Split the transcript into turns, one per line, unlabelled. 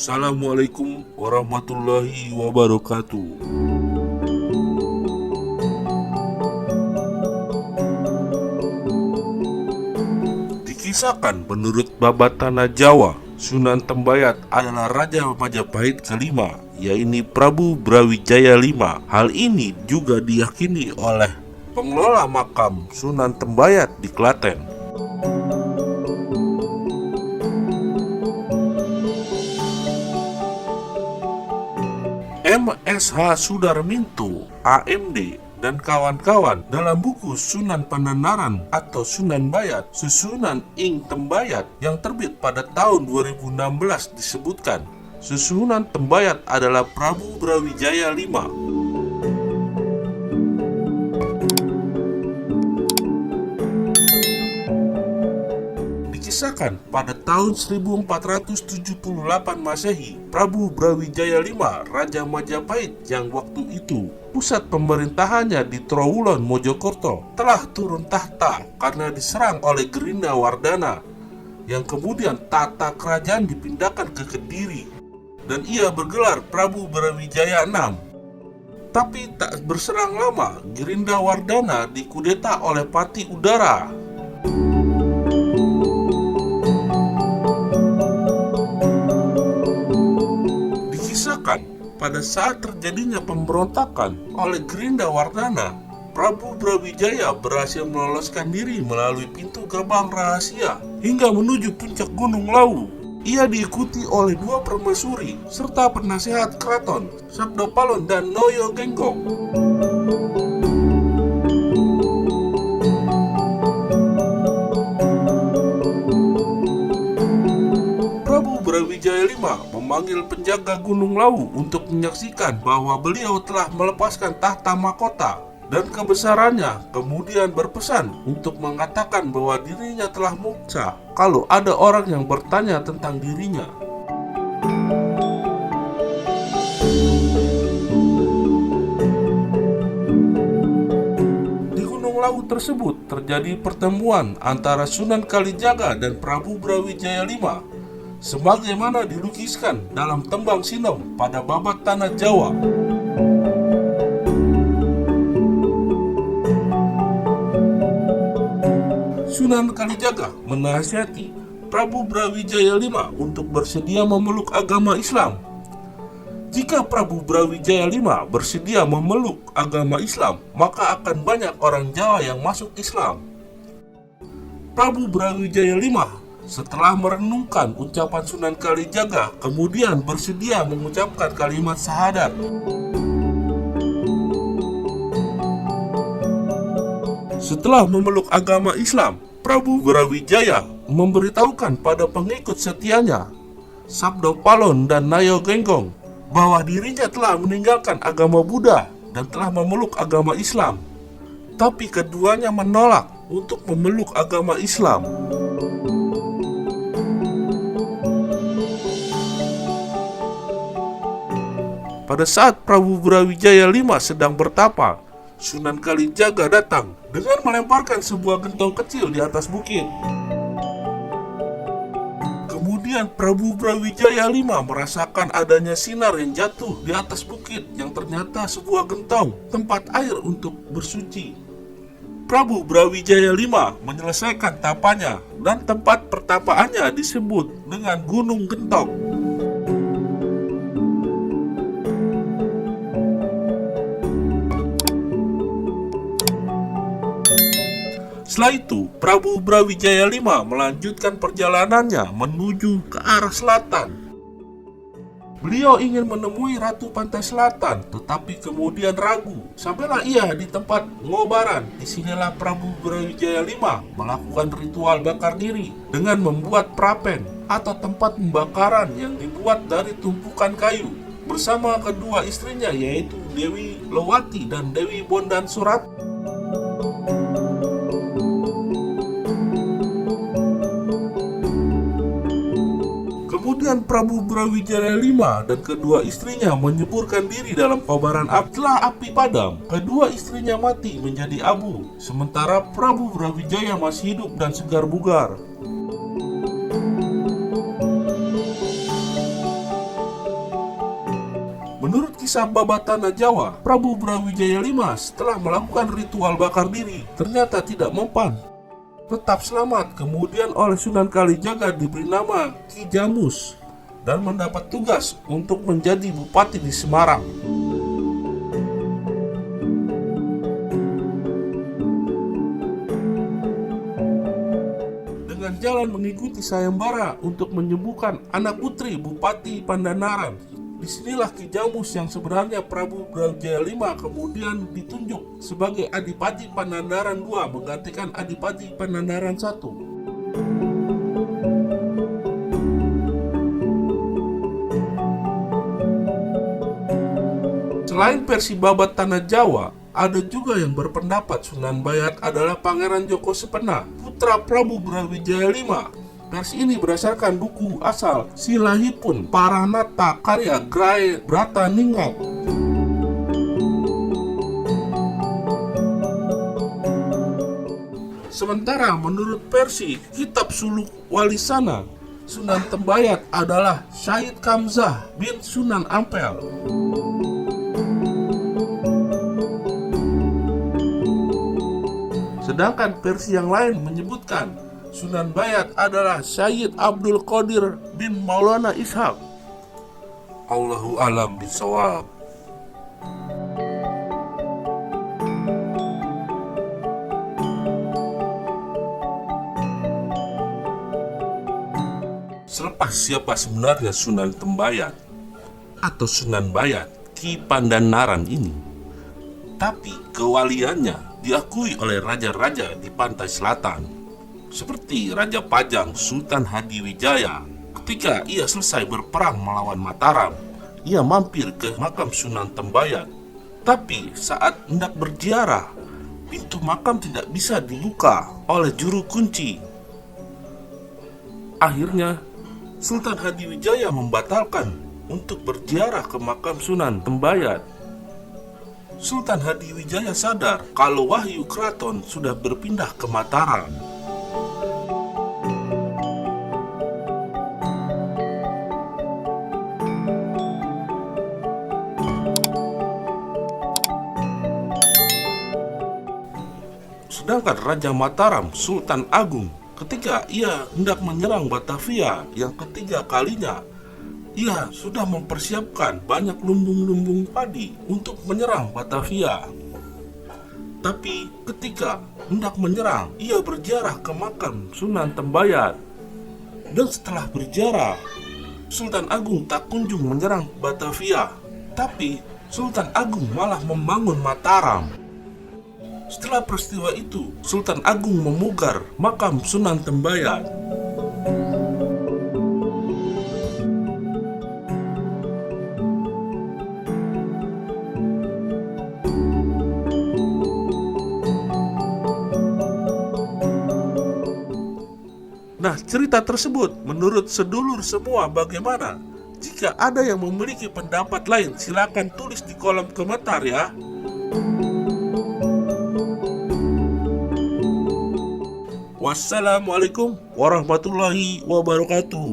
Assalamualaikum warahmatullahi wabarakatuh. Dikisahkan menurut Babat Tanah Jawa, Sunan Tembayat adalah Raja Majapahit kelima, yaitu Prabu Brawijaya V. Hal ini juga diyakini oleh pengelola makam Sunan Tembayat di Klaten. M.Sh. Sudarminto, AMD, dan kawan-kawan dalam buku Sunan Pananaran atau Sunan Bayat, Susunan ing Tembayat yang terbit pada tahun 2016 disebutkan, Susunan Tembayat adalah Prabu Brawijaya V. Dikisahkan pada tahun 1478 Masehi, Prabu Brawijaya V, Raja Majapahit yang waktu itu pusat pemerintahannya di Trowulan, Mojokerto, telah turun tahta karena diserang oleh Gerinda Wardana, yang kemudian tata kerajaan dipindahkan ke Kediri dan ia bergelar Prabu Brawijaya VI. Tapi tak berserang lama, Gerinda Wardana dikudeta oleh Pati Udara. Pada saat terjadinya pemberontakan oleh Gerinda Wardana, Prabu Brawijaya berhasil meloloskan diri melalui pintu gerbang rahasia hingga menuju puncak Gunung Lawu. Ia diikuti oleh dua permaisuri serta penasehat keraton, Sabdopalon dan Noyo Genggong. Brawijaya V memanggil penjaga Gunung Lawu untuk menyaksikan bahwa beliau telah melepaskan tahta mahkota dan kebesarannya, kemudian berpesan untuk mengatakan bahwa dirinya telah moksa kalau ada orang yang bertanya tentang dirinya. Di Gunung Lawu tersebut terjadi pertemuan antara Sunan Kalijaga dan Prabu Brawijaya V, sebagaimana dilukiskan dalam Tembang Sinom pada Babat Tanah Jawa. Sunan Kalijaga menasihati Prabu Brawijaya V untuk bersedia memeluk agama Islam. Jika Prabu Brawijaya V bersedia memeluk agama Islam, maka akan banyak orang Jawa yang masuk Islam. Prabu Brawijaya V setelah merenungkan ucapan Sunan Kalijaga, kemudian bersedia mengucapkan kalimat syahadat. Setelah memeluk agama Islam, Prabu Brawijaya memberitahukan pada pengikut setianya, Sabdopalon dan Noyo Genggong, bahwa dirinya telah meninggalkan agama Buddha dan telah memeluk agama Islam. Tapi keduanya menolak untuk memeluk agama Islam. Pada saat Prabu Brawijaya V sedang bertapa, Sunan Kalijaga datang dengan melemparkan sebuah gentong kecil di atas bukit. Kemudian Prabu Brawijaya V merasakan adanya sinar yang jatuh di atas bukit yang ternyata sebuah gentong tempat air untuk bersuci. Prabu Brawijaya V menyelesaikan tapanya dan tempat pertapaannya disebut dengan Gunung Gentong. Setelah itu, Prabu Brawijaya V melanjutkan perjalanannya menuju ke arah selatan. Beliau ingin menemui Ratu Pantai Selatan, tetapi kemudian ragu. Sampailah ia di tempat Ngobaran. Disinilah Prabu Brawijaya V melakukan ritual bakar diri dengan membuat prapen atau tempat pembakaran yang dibuat dari tumpukan kayu bersama kedua istrinya, yaitu Dewi Lowati dan Dewi Bondan Surat. Kemudian Prabu Brawijaya V dan kedua istrinya menyeburkan diri dalam kobaran api. Setelah api padam, kedua istrinya mati menjadi abu, sementara Prabu Brawijaya masih hidup dan segar bugar. kisah babat tanah Jawa, Prabu Brawijaya V setelah melakukan ritual bakar diri ternyata tidak mempan. Tetap selamat kemudian oleh Sunan Kalijaga diberi nama Ki Jamus dan mendapat tugas untuk menjadi bupati di Semarang. Dengan jalan mengikuti sayembara untuk menyembuhkan anak putri Bupati Pandanaran, disinilah Ki Jamus yang sebenarnya Prabu Brawijaya V kemudian ditunjuk sebagai Adipati Pandanaran II menggantikan Adipati Pandanaran I. Selain versi babat tanah Jawa, ada juga yang berpendapat Sunan Bayat adalah Pangeran Joko Sepena, putra Prabu Brawijaya V. Versi ini berdasarkan buku asal Silahipun Paranata karya Gray Brataningrat. Sementara menurut versi Kitab Suluk Walisana, Sunan Tembayat adalah Syahid Kamzah bin Sunan Ampel. Sedangkan versi yang lain menyebutkan Sunan Bayat adalah Syahid Abdul Qadir bin Maulana Ishaq. Allahu a'lam bishawab. Selepas siapa sebenarnya Sunan Tembayat atau Sunan Bayat Ki Pandanaran ini, tapi kewaliannya diakui oleh raja-raja di pantai selatan, seperti Raja Pajang Sultan Hadiwijaya. Ketika ia selesai berperang melawan Mataram, ia mampir ke makam Sunan Tembayat. Tapi saat hendak berziarah, pintu makam tidak bisa dibuka oleh juru kunci. Akhirnya Sultan Hadiwijaya membatalkan untuk berziarah ke makam Sunan Tembayat. Sultan Hadiwijaya sadar kalau wahyu keraton sudah berpindah ke Mataram. Sedangkan Raja Mataram, Sultan Agung, ketika ia hendak menyerang Batavia yang ketiga kalinya, ia sudah mempersiapkan banyak lumbung-lumbung padi untuk menyerang Batavia. Tapi ketika hendak menyerang, ia berziarah ke makam Sunan Tembayat. Dan setelah berziarah, Sultan Agung tak kunjung menyerang Batavia, tapi Sultan Agung malah membangun Mataram. Setelah peristiwa itu, Sultan Agung memugar makam Sunan Tembayat. Nah, cerita tersebut menurut sedulur semua bagaimana? Jika ada yang memiliki pendapat lain, silakan tulis di kolom komentar ya. Wassalamualaikum warahmatullahi wabarakatuh.